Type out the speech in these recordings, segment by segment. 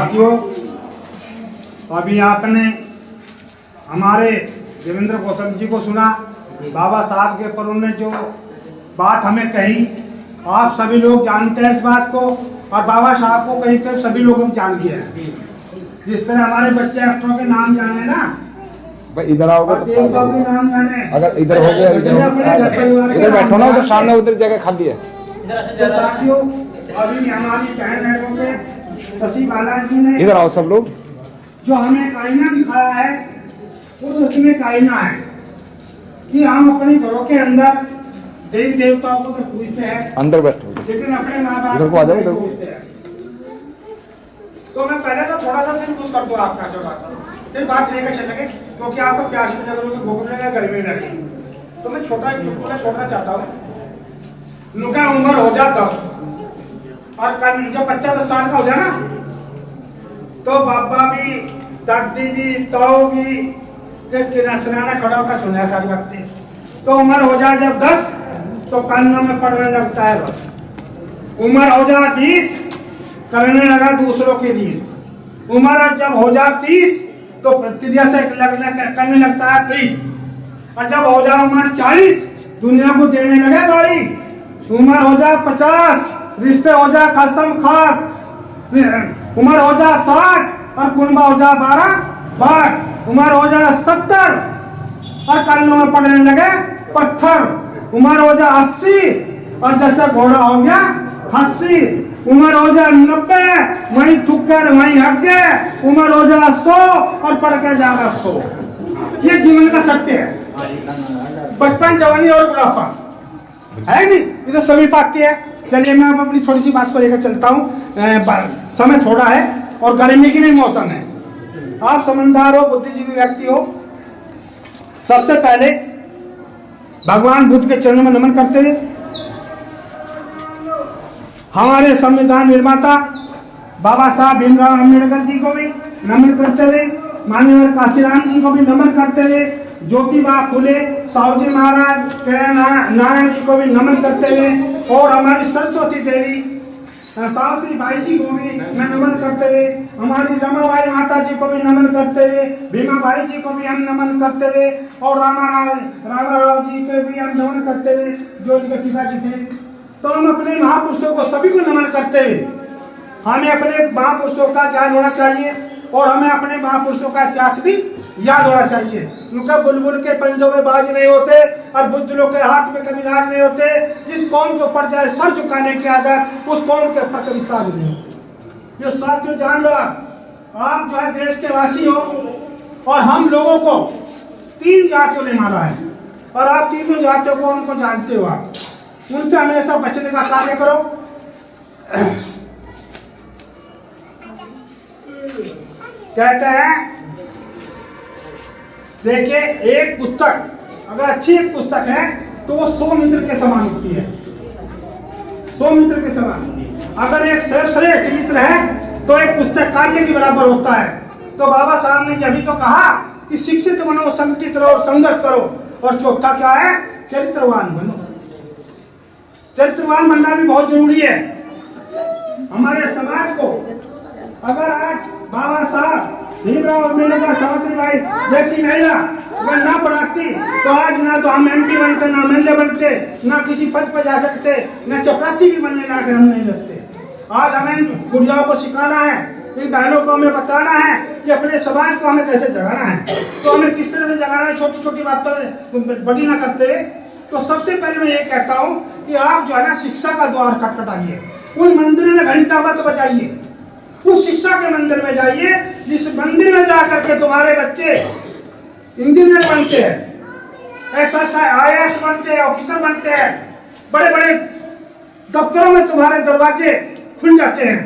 साथियों, अभी आपने हमारे देवेंद्र गौतम जी को सुना। बाबा साहब के पर उन्होंने जो बात हमें कही, आप सभी लोग जानते हैं इस बात को, और बाबा साहब को कहीं पे सभी लोग हम जान गए हैं। जिस तरह हमारे बच्चे एक्टरों के नाम जाने ना, इधर आओगे तो देवताओं के नाम जाने, अगर इधर हो गया इधर बैठो ना, उधर सामने उधर जगह खाली है। तो साथियों, अभी हमारी बहन एडवोकेट शशि बालाजी ने इधर आओ सब लोग, जो हमें आईना दिखाया है, वो सच में एक आईना है कि हम अपने घरों के अंदर देवी देवताओं को तो पूजते हैं, अंदर बैठो, लेकिन अपने माँ बाप इधर को आ जाओ, इधर को। पूजते हैं। तो मैं पहले तो थोड़ा सा दिन कुछ कर दूं आपका, छोटा सा फिर बात लेकर चलेंगे, क्योंकि आपको प्यास भी लग रही है, भूख लगे, गर्मी लगे। तो मैं छोटा एक चुटकुला छोड़ना चाहता हूँ। नुका उम्र हो जा 10 और जब बच्चा 10 साल का हो जाए ना, तो बाबा भी, दादी भी, ताऊ भी किनारा खड़ा होकर सुना सारी बातें। तो उम्र हो जाए जब 10, तो कानों में पड़ने लगता है बस। उम्र हो जाए 20, करने लगा दूसरों के 20। उम्र जब हो जाए 30, तो प्रतिक्रिया से करने लगता है प्रीत। और जब हो जाए उम्र 40, दुनिया को देने लगे गाड़ी। उम्र हो जाए 50, रिश्ते हो जाए कसम खास। उम्र हो जाए 60 और कुंबा हो जाए 12 बाट। उम्र हो जाए 70 और कानों में पड़ने लगे पत्थर। उम्र हो जाए 80 और जैसे घोड़ा हो गया खस्सी। उम्र हो जाए 90, वहीं थूक कर वहीं हक गए। उम्र हो जाए 100 और पड़ के जाएगा 100। ये जीवन का सत्य है। बचपन, जवानी और बुढ़ापा है नहीं, ये तो सभी पाती है। चलिए मैं अब अपनी थोड़ी सी बात को लेकर चलता हूँ। समय थोड़ा है और गर्मी की भी मौसम है। आप समझदार हो, बुद्धिजीवी व्यक्ति हो। सबसे पहले भगवान बुद्ध के चरणों में नमन करते हुए, हमारे संविधान निर्माता बाबा साहब भीमराव अम्बेडकर जी को भी नमन करते हुए, माननीय काशीराम जी को भी नमन करते हुए, ज्योतिबा फुले, साहू जी महाराज, नारायण जी को भी नमन करते हुए, और हमारी सरस्वती देवी सावित्री बाई जी को भी मैं नमन करते हुए, हमारी रमाबाई माता जी को भी नमन करते हुए, भीमा बाई जी को भी हम नमन करते हुए, और रामाराव जी को भी हम नमन करते हुए, जो इनके पिताजी थे। तो हम अपने महापुरुषों को सभी को नमन करते हुए, हमें अपने महापुरुषों का ज्ञान होना चाहिए और हमें अपने महापुरुषों का इतिहास भी याद होना चाहिए। उनका बुलबुल के पंजों में बाज नहीं होते और बुद्धलों के हाथ में कभी राज नहीं होते। जिस कौम के ऊपर जाए सर झुकाने की आदत, उस कौम के ऊपर कभी ताज नहीं होती। ये साथियों जान लो, आप जो है देश के वासी हो, और हम लोगों को 3 जातियों ने मारा है, और आप तीनों जातियों को उनको जानते हो। आप उनसे हमेशा बचने का कार्य करो। कहते हैं, देखिए, एक पुस्तक अगर अच्छी एक पुस्तक है तो वो 100 मित्र के समान होती है। 100 मित्र के समान। अगर एक सर्वश्रेष्ठ मित्र है तो एक पुस्तक काव्य के बराबर होता है। तो बाबा साहब ने अभी तो कहा कि शिक्षित बनो, संगठित रहो, संघर्ष करो, और चौथा क्या है, चरित्रवान बनो। चरित्रवान बनना भी बहुत जरूरी है हमारे समाज को। अगर आज बाबा साहब भीमराव अम्बेडकर, सावित्रीबाई जैसी महिला अगर ना पढ़ाती, तो आज ना तो हम MP बनते, ना MLA बनते, ना किसी पद पर जा सकते, ना चपरासी भी बनने लायक हम नहीं लगते। आज हमें गुड़ियाओं को सिखाना है, इन बहनों को हमें बताना है कि अपने समाज को हमें कैसे जगाना है। तो हमें किस तरह से जगाना है, छोटी छोटी बातों में बड़ी ना करते हुए। तो सबसे पहले मैं ये कहता हूँ कि आप जो है ना शिक्षा का द्वार खटखटाइए। उन मंदिर में घंटा मत बजाइए, उस शिक्षा के मंदिर में जाइए जिस मंदिर में जाकर के तुम्हारे बच्चे इंजीनियर बनते हैं, IAS बनते हैं, ऑफिसर बनते हैं, बड़े बड़े दफ्तरों में तुम्हारे दरवाजे खुल जाते हैं।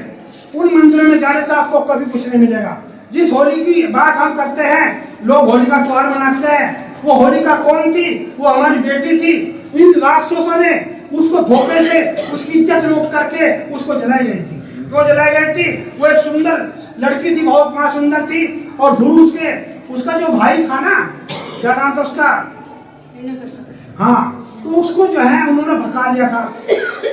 उन मंदिरों में जाने से आपको कभी कुछ नहीं मिलेगा। जिस होली की बात हम करते हैं, लोग होली का त्योहार मनाते हैं, वो होलिका कौन थी? वो हमारी बेटी थी। इन राक्षसों ने उसको धोखे से उसकी इज्जत लूट करके उसको जलाई गई थी। क्यों जलाई गई थी? वो एक सुंदर लड़की थी, बहुत मां सुंदर थी, और धुरूस के उसका जो भाई था ना, क्या नाम था उसका, हाँ, तो उसको जो है उन्होंने भगा लिया था।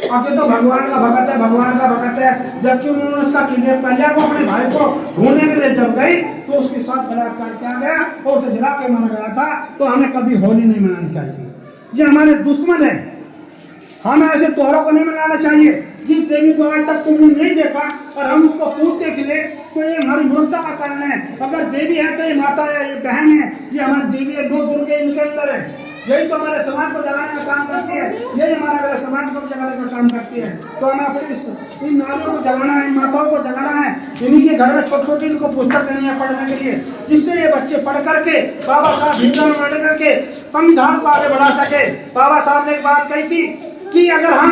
आगे तो भगवान का भगत है, भगवान का भगत है, जबकि उन्होंने उसका किडनैप कर लिया। वो अपने भाई को ढूंढने के लिए जब गई तो उसके साथ बलात्कार किया गया और उसे जला के मारा गया था। तो हमें कभी होली नहीं मनानी चाहिए, ये हमारे दुश्मन है। हमें ऐसे त्योहारों को नहीं मनाना चाहिए। जिस देवी को आज तक तुमने नहीं देखा और हम उसको पूजते फिरे तो ये हमारी मूर्खता का कारण है। अगर देवी है तो ये माता है, ये बहन है, ये हमारी देवी है, नौ दुर्गे इनके अंदर है। यही तो हमारे समाज को जगाने का काम करती है, यही हमारा अगर समाज को जगाने का काम करती है। तो हमें अपनी इन नारियों को जगाना है, इन माताओं को जगाना है। इन्हीं के घर में छोटी छोटी इनको पुस्तक देनी है पढ़ने के लिए, जिससे ये बच्चे पढ़ करके बाबा साहब भीमराव अम्बेडकर के संविधान को आगे बढ़ा सके। बाबा साहब ने एक बात कही थी कि अगर हम,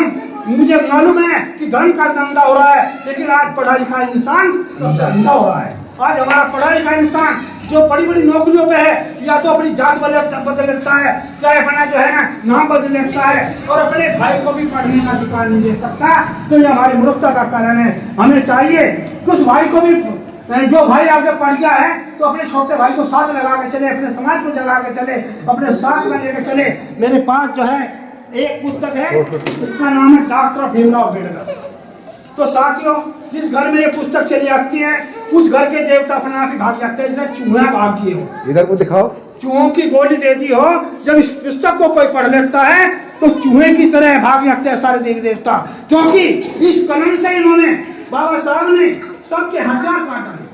मुझे मालूम है कि धर्म का धंधा हो रहा है, लेकिन आज पढ़ा लिखा इंसान सबसे अंधा हो रहा है। आज हमारा पढ़ा लिखा इंसान जो बड़ी बड़ी नौकरियों पे है, या तो अपनी जात बदल लेता है, चाहे अपना जो है ना नाम बदल लेता है, और अपने भाई को भी पढ़ने का अधिकार नहीं दे सकता। तो ये हमारी मूर्खता का कारण है। हमें चाहिए कुछ भाई को भी, जो भाई आगे पढ़ गया है तो अपने छोटे भाई को साथ लगा के चले, अपने समाज को जगा के चले, अपने साथ में लेके चले। मेरे पास जो है एक पुस्तक है, इसका नाम है डॉक्टर भीमराव अम्बेडकर। तो साथियों, जिस घर में ये पुस्तक चली आती है उस घर के देवता अपने आप ही भाग जाते हैं, जैसे चूहा भाग गए हो। इधर को दिखाओ। चूहों की गोली दे दी हो, जब इस पुस्तक को कोई पढ़ लेता है तो चूहे की तरह भाग जाते हैं सारे देवी देवता। क्योंकि इस कलम से इन्होंने, बाबा साहब ने सबके हथियार काटा है,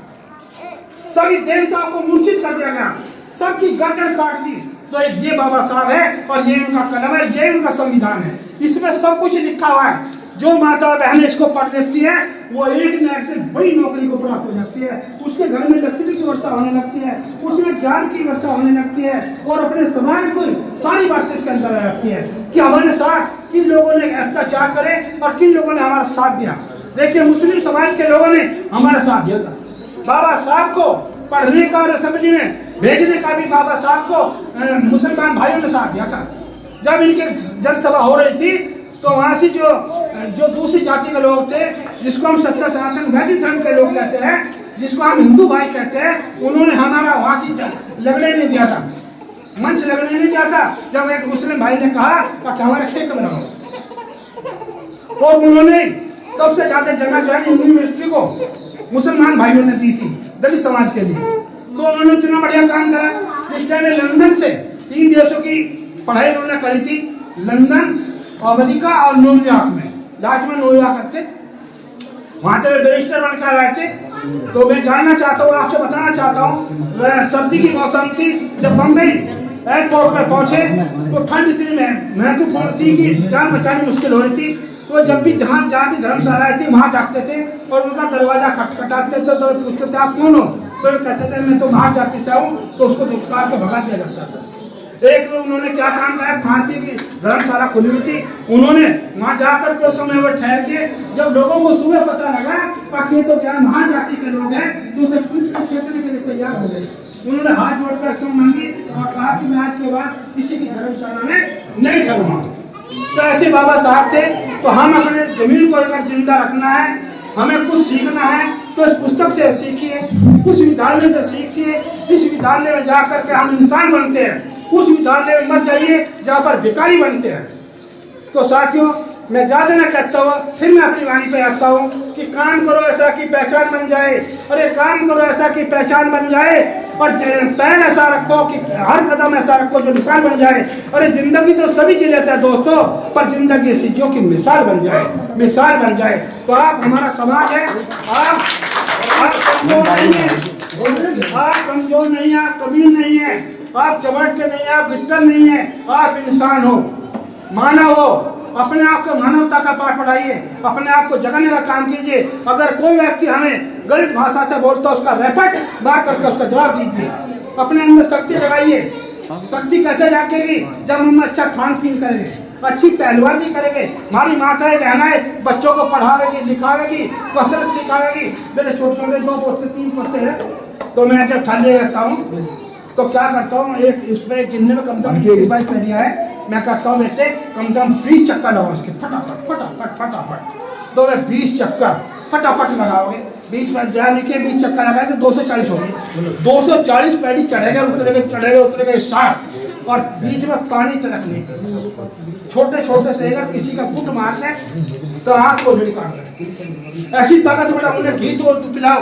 सभी देवताओं को मूर्छित कर दिया गया, सबकी गर्दन काट दी। तो ये बाबा साहब है और ये उनका कलम है, ये उनका संविधान है। इसमें सब कुछ लिखा हुआ है। जो माता बहनें इसको पढ़ लेती है वो एक न एक दिन बड़ी नौकरी को प्राप्त हो जाती है। उसके घर में लक्ष्मी की वर्षा होने लगती है, उसमें ज्ञान की वर्षा होने लगती है, और अपने समाज को सारी बातें इसके अंदर आ जाती है कि हमारे साथ किन लोगों ने अत्याचार करे और किन लोगों ने हमारा साथ दिया। देखिए, मुस्लिम समाज के लोगों ने हमारा साथ दिया था। बाबा साहब को पढ़ने का और असेंबली में भेजने का भी बाबा साहब को मुसलमान भाइयों ने साथ दिया था। जब इनकी जनसभा हो रही थी तो वहाँ से जो दूसरी जाति के लोग थे, जिसको हम सत्य सनातन वैदिक धर्म के लोग कहते हैं, जिसको हम हिंदू भाई कहते हैं, उन्होंने हमारा वहाँ से लगने नहीं दिया था, मंच लगने नहीं दिया था। जब एक मुस्लिम भाई ने कहा कि हमारे खेत में लगाओ, और उन्होंने सबसे ज्यादा जगह जो है यूनिवर्सिटी को मुसलमान भाइयों ने दी थी दलित समाज के लिए। तो उन्होंने इतना बढ़िया काम करा। जिस टाइम लंदन से 3 देशों की पढ़ाई उन्होंने करी थी, लंदन, अमेरिका और न्यूयॉर्क में। लास्ट में न्यूयॉर्क थे, वहाँ से बैरिस्टर बनकर आए थे। तो मैं जानना चाहता हूँ, आपसे बताना चाहता हूँ, सर्दी की मौसम थी, जब बम्बई एयरपोर्ट में पहुँचे तो ठंड इतनी महत्वपूर्ण थी कि जान बचानी मुश्किल हो रही थी। तो जब भी जहाँ भी धर्मशालाएं थी वहाँ जाते थे और उनका दरवाजा खटखटाते थे, तो पूछते थे आप कौन हो? तो कहते थे मैं तो बाहर जाति से हूँ। तो उसको दुष्कार के भगा दिया जाता था। एक तो उन्होंने क्या काम किया, फांसी की धर्मशाला खुली हुई थी, उन्होंने वहाँ जाकर के उस समय वो ठहर के, जब लोगों को सुबह पता लगा कि ये तो क्या महान जाति के लोग हैं, तो उसे क्षेत्र के लिए तैयार हो गए। उन्होंने हाथ जोड़कर क्षमा मांगी और कहा कि मैं आज के बाद किसी की धर्मशाला में नहीं ठहरूंगा। तो ऐसे बाबा साहब थे। तो हम अपने जमीन को अगर जिंदा रखना है, हमें कुछ सीखना है तो इस पुस्तक से सीखिए, कुछ विद्यालय से सीखिए। इस विद्यालय में जाकर के हम इंसान बनते हैं, उस विद्यालय में मत जाइए जहाँ पर भिखारी बनते हैं। तो साथियों, मैं ज़्यादा न कहता हूँ, फिर मैं अपनी वाणी पे आता हूँ कि काम करो ऐसा कि पहचान बन जाए, अरे काम करो ऐसा कि पहचान बन जाए, और पैर ऐसा रखो कि हर कदम ऐसा रखो जो निशान बन जाए। अरे जिंदगी तो सभी जी लेते हैं दोस्तों, पर जिंदगी ऐसी जो कि मिसाल बन जाए, मिसाल बन जाए। तो आप हमारा समाज है, आप कमजोर नहीं है, आप कमजोर नहीं है, आप कबीर नहीं है, आप चमट के नहीं है, आप गिट्टल नहीं है, आप इंसान हो, मानव हो। अपने आप को मानवता का पाठ पढ़ाइए, अपने आप को जगाने का काम कीजिए। अगर कोई व्यक्ति हमें गलत भाषा से बोलता है, उसका रैपट मार करके उसका जवाब दीजिए। अपने अंदर शक्ति जगाइए। शक्ति कैसे जागेगी? जब हम अच्छा खान पीन करेंगे, अच्छी पहलवानी करेंगे, हमारी माताएं बहनाएं बच्चों को पढ़ावेगी, लिखावेगी, कसरत सिखावेगी। मेरे छोटे छोटे 2 पोते 3 पोते हैं, तो मैं जब ठाले रहता हूँ तो क्या करता हूँ, एक इसमें गिनने में कम से कम 22 पहनिया है, मैं कहता हूँ बेटे कम से कम 20 चक्कर लगाओ इसके, फटाफट फटाफट फटाफट। तो 20 चक्कर फटाफट लगाओगे, 20 पर जाने के 20 चक्कर लगाए तो 240 हो गए। 240 पैड़ी चढ़ेगा उतरेगा, चढ़ेगा उतरेगा 60, और बीच में पानी तक नहीं, छोटे छोटे से अगर किसी का फुट मार दे तो आँख को झड़ी काट दे। ऐसी ताकत बड़ा उन्हें घी तो पिलाओ,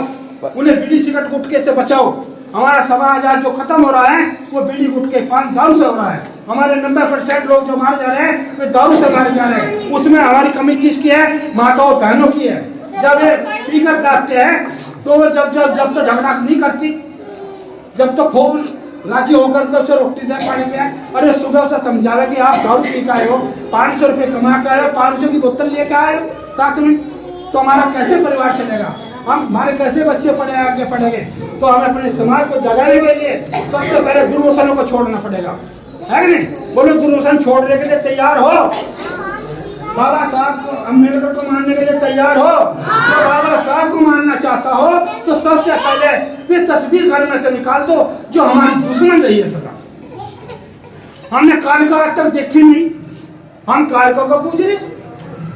उन्हें बीड़ी सिगरेट गुटखे से बचाओ। हमारा समाज आज जो खत्म हो रहा है वो बीड़ी गुटखे पान दारू से हो रहा है। हमारे 90% लोग जो मारे जा रहे हैं वे दारू से मारे जा रहे हैं। उसमें हमारी कमी किसकी है? माताओं बहनों की है। जब ये पीकर गाते हैं तो वो जब तो झगड़ा नहीं करती, जब तो खूब राजी होकर तो उसे रोटी दे पानी दे। अरे सुबह उसे समझावे कि आप दारू पी के आए हो, 500 रुपये कमा के आए हो, 500 की बोतल लेके आए हो साथ में, तो हमारा कैसे परिवार चलेगा? हम हमारे कैसे बच्चे पढ़े आगे पढ़ेंगे? तो हमें अपने समाज को जगाने के लिए सबसे पहले दुर्व्यसनों को छोड़ना पड़ेगा, है कि नहीं? बोलो दुर्व्यसन छोड़ने के लिए तैयार हो? बाबा साहब को, अम्बेडकर को मानने के लिए तैयार हो? तो बाबा साहब को मानना चाहता हो तो सबसे पहले ये तस्वीर घर में से निकाल दो जो हमारी दुश्मन रही है सदा। हमने कालिका आज तक देखी नहीं, हम कालिका को पूज रहे,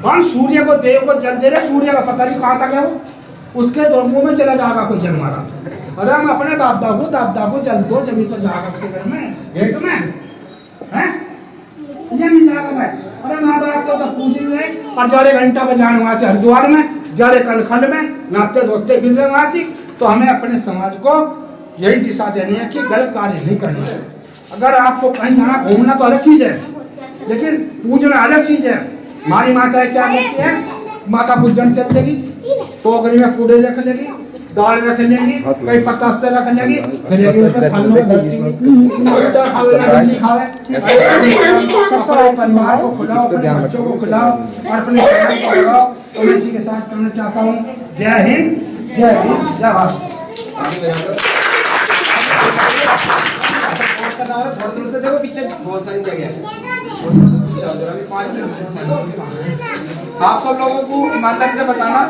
हम सूर्य को देव को जल दे रहे। सूर्य का पता नहीं कहाँ तक है वो, उसके दोनों में चला जाएगा कोई जल मारा। अरे हम अपने दाप दाबू जल दो जब तो जाएगा उसके घर में भेंट में है, ये नहीं जाएगा भाई। अरे माँ बाप को तो पूज रहे और जा रहे घंटा बजाने वहाँ से हरिद्वार में, जा रहे कलखल में नाचते धोते फिर रहे वहाँ से। तो हमें अपने समाज को यही दिशा देनी है कि गलत कार्य नहीं करना है। अगर आपको कहीं जाना घूमना तो अलग चीज़ है, लेकिन पूजना अलग चीज़ है। हमारी माताएं क्या करती है? माता पूजन चल लेगी, टोकरी में कूड़े रख लेगी, दाल रख लेगी, कई पत्ता से रख लेगी, फिर उसमें फल में धरती खावे। परिवार को खिलाओ, अपने बच्चों को खिलाओ और अपने समाज को खिलाओ। तो इसी के साथ करना चाहता हूँ। जय हिंद, जय हिंद, जय भारत। थोड़ा दूर से देखो, पीछे बहुत सारी जगह है। आप सब लोगों को ईमानदारी से बताना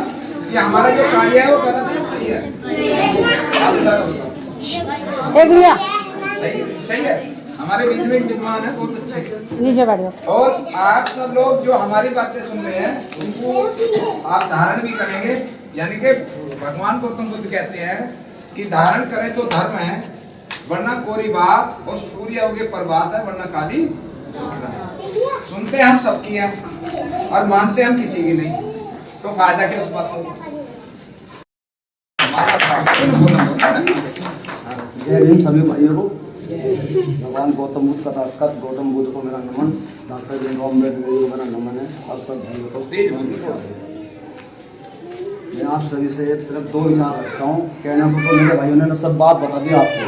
कि हमारा जो कार्य है वो गलत है सही है? सही है। हमारे बीच में एक विद्वान है, बहुत अच्छे, और आप सब लोग जो हमारी बातें सुन रहे हैं उनको आप धारण भी करेंगे। यानी कि भगवान गौतम बुद्ध कहते हैं कि धारण करें तो धर्म है, वरना कोरी बात, और सूर्य उगे प्रभात है, वरना काली। सुनते हम सबकी हैं और मानते हम किसी की नहीं, तो फायदा क्या उस बात को? जय हिंद सभी भाइयों को। भगवान गौतम बुद्ध का गौतम बुद्ध को मेरा नमन, डॉक्टर भीमराव अम्बेडकर जी को मेरा नमन है। आप सब भाइयों को मैं आप सभी से सिर्फ 2 विचार रखता हूँ। कहने को तो मेरे भाइयों ने सब बात बता दी, आपको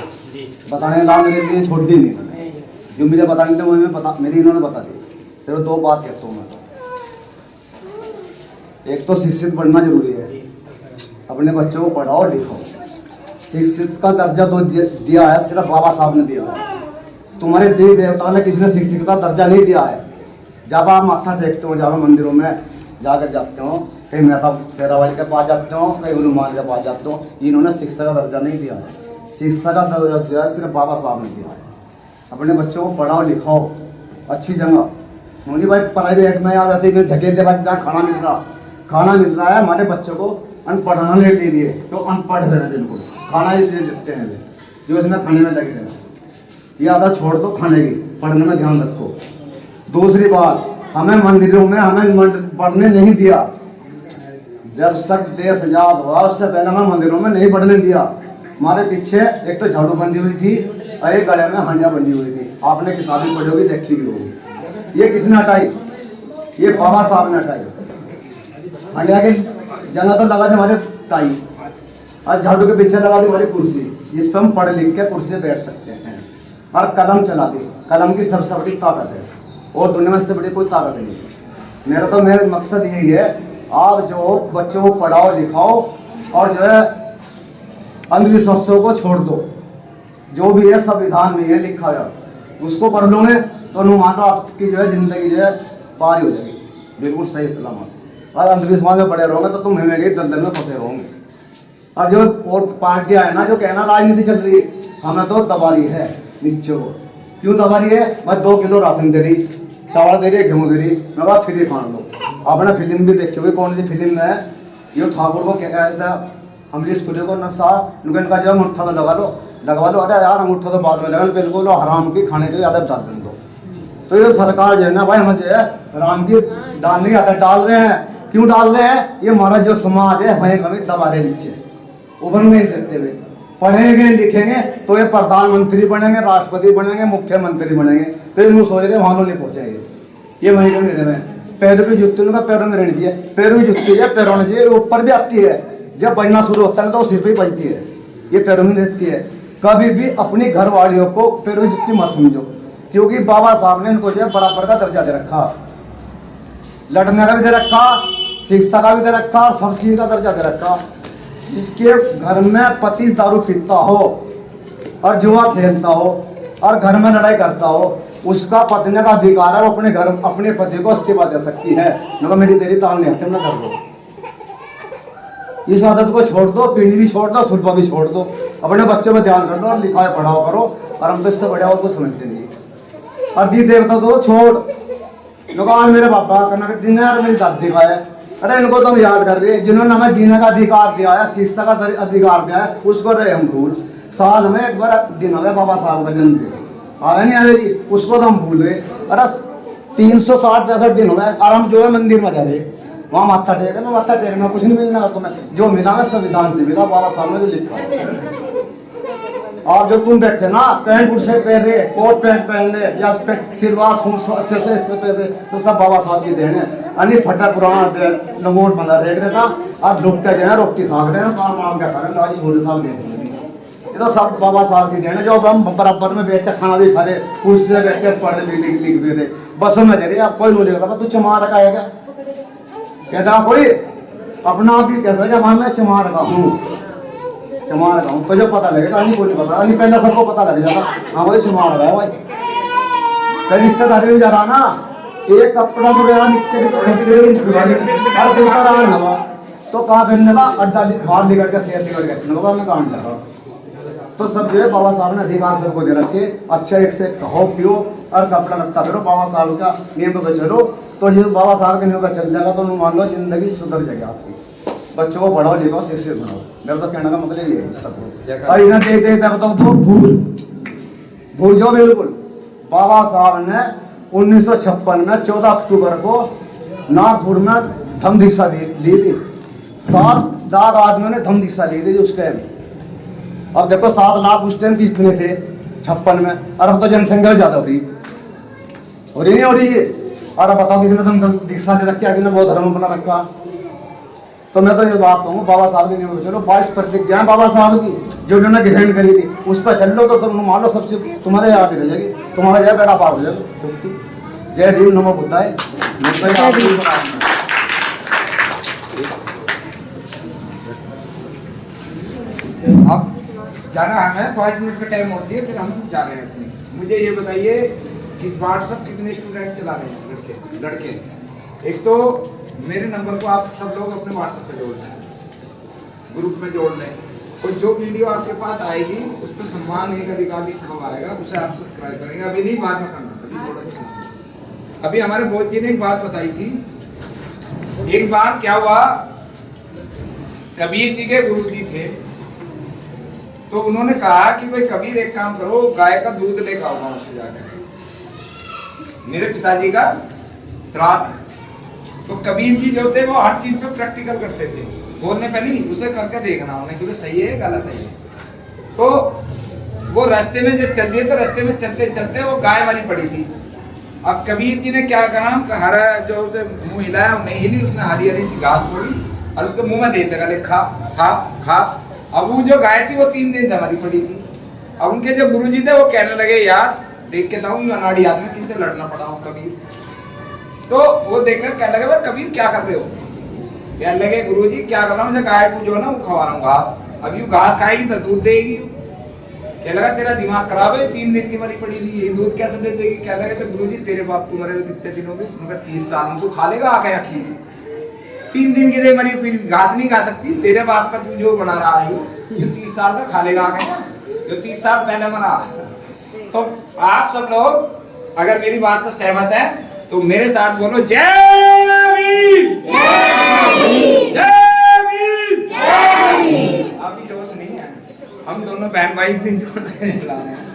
बताने ला मेरे लिए छोड़ दी नहीं, जो मुझे बताने थे वही मेरी इन्होंने बता दी। सिर्फ 2 बात कहता हूँ मैं। एक तो शिक्षित बनना जरूरी है, अपने बच्चों को पढ़ाओ लिखाओ। शिक्षित का दर्जा तो दिया है सिर्फ बाबा साहब ने दिया है, तुम्हारे देवी देवता ने किसी ने शिक्षित का दर्जा नहीं दिया है। जब आप माथा टेकते हो, जब मंदिरों में जाकर जाते हो, कहीं मेहता शेरावाली के पास जाते हो, कहीं हनुमान के पास जाते हो, इन्होंने शिक्षा का दर्जा नहीं दिया है। शिक्षा का दर्जा दिया है सिर्फ बाबा साहब ने दिया है। अपने बच्चों को पढ़ाओ लिखाओ अच्छी जगह। मोदी भाई प्राइवेट में या वैसे भी धकेल दे, जहाँ खाना मिल रहा है हमारे बच्चों को पढ़ाने के लिए, तो अनपढ़ है बिल्कुल, खाना इसलिए देते हैं वे जो इसमें खाने में लगे हैं। ये आदत छोड़ दो खाने की, पढ़ने में ध्यान रखो। दूसरी बात, हमें मंदिरों में हमें पढ़ने नहीं दिया। जब तक देश आजाद हुआ उससे पहले हमें मंदिरों में नहीं पढ़ने दिया। हमारे पीछे एक तो झाड़ू बंधी हुई थी और एक गले में हांडिया बंधी हुई थी। आपने किताबें पढ़ी होगी, देखी भी होगी। ये किसने हटाई? ये बाबा साहब ने हटाई। हांडिया की जगह तो लगा दी हमारे ताई, और झाड़ू के पीछे लगा दी हमारी कुर्सी, जिस पर हम पढ़ लिख के कुर्सी पे बैठ सकते हैं। और कलम चला दी, कलम की सबसे बड़ी ताकत है और दुनिया में से बड़ी कोई ताकत नहीं है। मेरा मकसद यही है, आप जो बच्चों को पढ़ाओ लिखाओ और जो है अंधविश्वासों को छोड़ दो। जो भी है संविधान में है लिखा है, उसको पढ़ लोगे तो नुमान लो आपकी जो है जिंदगी जो है पार हो जाएगी बिल्कुल सही सलामत। और अंधविश्वास में पड़े रहोगे तो तुम हमें दलदल में फंसे रहोगे। और जो और पार्टियां है ना जो कहना राजनीति चल रही है, हमें तो दबा रही है नीचे को। क्यों दबा रही है? बस 2 किलो राशन दे रही, चावल दे रही, गेहूँ दे रही, मैं बात फ्री खान लो। आपने फिल्म भी देखी होगी, कौन सी फिल्म है? ये ठाकुर को क्या ऐसा अमरीश पुरी को नशा, इनका जो मुट्ठा तो लगा लो, लगवा लो, अरे यार अंगूठा तो बाद में लगा, बिल्कुल हराम की खाने के लिए आदत डाल दें दो। तो ये सरकार जो है ना भाई, हम जो है हराम की डालने की आदत डाल रहे हैं। क्यों डाल रहे हैं? ये हमारा जो समाज है वहीं कभी दबा रहे, नीचे उभर नहीं देते हुए। पढ़ेंगे लिखेंगे तो ये प्रधानमंत्री बनेंगे, राष्ट्रपति बनेंगे, मुख्यमंत्री बनेंगे, फिर मुँह सोच रहे वहाँ नहीं पहुँचेंगे। ये वहीं कभी रहे हैं। पैरों की जुत्ती उनका पैरों में रहनी चाहिए, पैरों की जुत्ती है पैरों में चाहिए, ऊपर भी आती है, जब बजना शुरू होता है तो सिर पे ही बजती है, ये पैरों में रहती है। कभी भी अपनी घर वालियों को पैरों की जुत्ती मत समझो, क्योंकि बाबा साहब ने इनको जो है बराबर का दर्जा दे रखा, लड़ने का भी दे रखा, शिक्षा का भी दे रखा, सब चीज का दर्जा दे रखा। जिसके घर में पति दारू पीता हो और जुआ खेलता हो और घर में लड़ाई करता हो, उसका पत्नी का अधिकार है, वो अपने घर अपने पति को इस्तीफा दे सकती है। मगर मेरी तेरी ताल नहीं हटे, ना कर दो, इस आदत को छोड़ दो, पीढ़ी भी छोड़ दो, सुल्फा भी छोड़ दो, अपने बच्चों पर ध्यान कर दो और लिखाए पढ़ाओ करो। और हम तो इससे बढ़िया और कुछ समझते नहीं। और दी देवता तो छोड़, आज मेरे पापा का दिन है और मेरी दादी का है, अरे इनको तो हम याद कर रहे हैं, जिन्होंने हमें जीने का अधिकार दिया है, शिक्षा का अधिकार दिया है, उसको रहे हम भूल। साल में एक बार दिन हो गया बाबा साहब का जन्मदिन, आवे नहीं आवे जी, उसको तो हम भूल गए। अरे 360-65 दिन हो गए और हम जो है मंदिर में जा रहे, वहाँ माथा टेक, माथा टेकना कुछ नहीं मिलना तुम्हें, जो मिला है संविधान से मिला, बाबा साहब ने जो लिखा है। और जब तुम बैठे ना पैंट बुशर्ट पहन रहे, कोट पैंट पहन रहे या सिलवार सूट अच्छे से पहन रहे, तो सब बाबा साहब की देन है। अन्य फटा पुराना लंगोट बंधा देख रहे था, अब लुटते जो है रोटी खाक रहे हैं, काम वाम क्या कर रहे हैं, आज छोटे साहब देख रहे हैं। ये तो सब बाबा साहब की देन है, जो हम बराबर में बैठ के खाना भी खा रहे, कुर्सी से बैठ के पढ़ लिख भी रहे, बसों में दे रहे। अब कोई नहीं देखता तू चमार रखा है क्या, कहता कोई अपना आप भी कैसा जब मैं चमार रखा हूँ, चमार रखा हूँ, तो जब पता लगेगा, अभी कोई नहीं पता, अभी पहले सबको पता लग जाता, हाँ भाई चमार रखा है भाई। कई रिश्तेदारी में जा रहा ना, एक कपड़ा तो गया नीचे की तो फेंक दे और दूसरा रहा नवा, तो कहाँ पहनने का अड्डा बाहर निकल के शेयर निकल गया नवा में काम लगा। तो सब जो है बाबा साहब ने अधिकार सबको दे रखे, अच्छा एक से कहो पियो और कपड़ा लगता करो, बाबा साहब का नियम पे चलो, तो जो बाबा साहब के नियम पर चल जाएगा तो मान लो जिंदगी सुधर जाएगी आपकी। बच्चों को पढ़ाओ लिखाओ शिक्षित बनाओ, मेरा तो कहने का मतलब ये है सबको। और इन्हें देख देख बताओ तो भूल जाओ बिल्कुल। बाबा साहब ने 1956 में 14 अक्टूबर को नागपुर में धम्म दीक्षा ली थी, 7 लाख आदमियों ने धम्म दीक्षा ली थी उस टाइम। अब देखो 7 लाख उस टाइम कितने थे 56 में, और अब तो जनसंख्या ज्यादा हो रही नहीं हो रही है। और अब बताओ किसी ने धम्म दीक्षा ले रखा, किसी ने बहुत धर्म बना रखा। तो मैं तो ये बात कहूँ बाबा साहब की नहीं, चलो 22 प्रतिज्ञा बाबा साहब की जो उन्होंने ग्रहण करी थी, उस पर चल लो तो सब मान लो सबसे तुम्हारे याद रह जाएगी, तुम्हारा जय बेटा पार हो जाएगा। जय भीम नमो बुद्धाय। अब जाना हमें 5 मिनट का टाइम होती है, फिर हम जा रहे हैं अपनी। मुझे ये बताइए कि व्हाट्सएप कितने स्टूडेंट चला रहे हैं लड़के? एक तो मेरे नंबर को आप सब लोग अपने व्हाट्सएप पे जोड़ लें, ग्रुप में जोड़ लें, और जो वीडियो आपके पास आएगी उस पर सम्मान एक अधिकार लिखा हुआ आएगा, उसे आप सब्सक्राइब करेंगे। अभी नहीं, बाद में करना। अभी हमारे बोध जी ने एक बात बताई थी, एक बार क्या हुआ, कबीर जी के गुरु जी थे, तो उन्होंने कहा कि भाई कबीर एक काम करो, गाय का दूध लेकर आओ गाँव से जाकर, मेरे पिताजी का श्राद्ध। तो कबीर जी जो थे वो हर चीज पे प्रैक्टिकल करते थे, बोलने पे नहीं, उसे करके देखना उन्हें कि सही है गलत है। तो वो रास्ते में जब चल दिए, तो रास्ते में चलते चलते वो गाय वाली पड़ी थी। अब कबीर जी ने क्या कहा, हरा जो उसे मुंह हिलाया, नहीं हिली, उसने हरी हरी सी घास तोड़ी और उसके मुंह में देने लगा, खा खा खा। अब वो जो गाय थी वो 3 दिन दवारी पड़ी थी। अब उनके जो गुरुजी थे वो कहने लगे, यार देख के जाऊँ अनाड़ी आदमी किससे लड़ना पड़ा हूँ कबीर। तो वो देखकर कहने लगे, भाई कबीर क्या कर रहे हो? कहने लगे, गुरुजी क्या कर रहा हूँ, गाय को जो है ना वो खवा रहा हूँ घास, अब यू घास खाएगी तो दूध देगी। क्या लगा तेरा दिमाग खराब है, 3 दिन की मरी पड़ी थी, ये दूध कैसे दे देगी? क्या लगे, तो गुरुजी तेरे बाप को मरे कितने दिन हो गए? उनका 30 साल, उनको खा लेगा आके रखी 3 दिन की दे मरी, फिर घास नहीं खा सकती, तेरे बाप का तू जो बना रहा है ये 30 साल का खा लेगा आके, जो 30 साल पहले मरा। तो आप सब लोग अगर मेरी बात से सहमत है तो मेरे साथ बोलो, जय भीम, जय भीम, जय भीम। अभी जोश नहीं है, हम दोनों दोनों बहन भाई इतनी जोड़ के चला रहे हैं।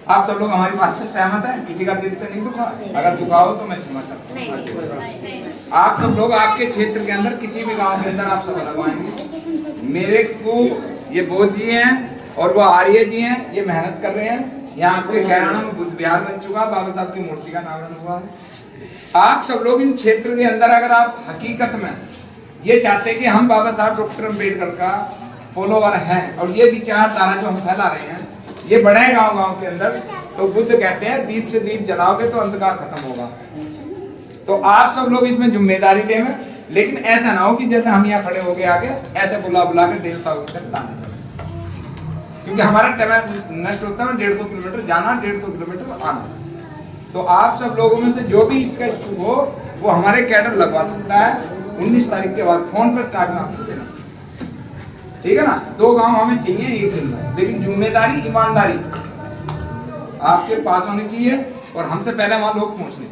आप सब लोग हमारी बात से सहमत हैं? किसी का दिल तो नहीं दुखा? अगर दुखा हो तो मैं क्षमा सकता हूँ। आप सब लोग आपके क्षेत्र के अंदर किसी भी गांव के अंदर आप सब लगवाएंगे। मेरे को ये बोध जी हैं और वो आर्य जी हैं, ये मेहनत कर रहे हैं। यहाँ आपके कैराना में बुद्ध विहार बन चुका, बाबा साहब की मूर्ति का नामकरण हुआ है। आप सब लोग इन क्षेत्र के अंदर अगर आप हकीकत में ये चाहते हैं कि हम बाबा साहब डॉक्टर अम्बेडकर का फॉलोवर हैं और ये विचारधारा जो हम फैला रहे हैं ये बढ़े गांव गांव के अंदर, तो बुद्ध कहते हैं दीप से दीप जलाओगे तो अंधकार खत्म होगा। तो आप सब लोग इसमें जिम्मेदारी लेंगे, लेकिन ऐसा ना हो कि जैसे हम यहाँ खड़े हो गए आगे ऐसे बुला बुला के देवताओं की तरफ लाने, क्योंकि हमारा टाइम नष्ट होता है। 150 किलोमीटर जाना, 150 किलोमीटर आना। तो आप सब लोगों में से जो भी इसका इच्छुक हो वो हमारे कैडर लगवा सकता है। 19 तारीख के बाद फोन पर टाइम ना देना, ठीक है ना। 2 गांव हमें चाहिए एक दिन में, लेकिन जिम्मेदारी ईमानदारी आपके पास होनी चाहिए और हमसे पहले वहां लोग पहुंचने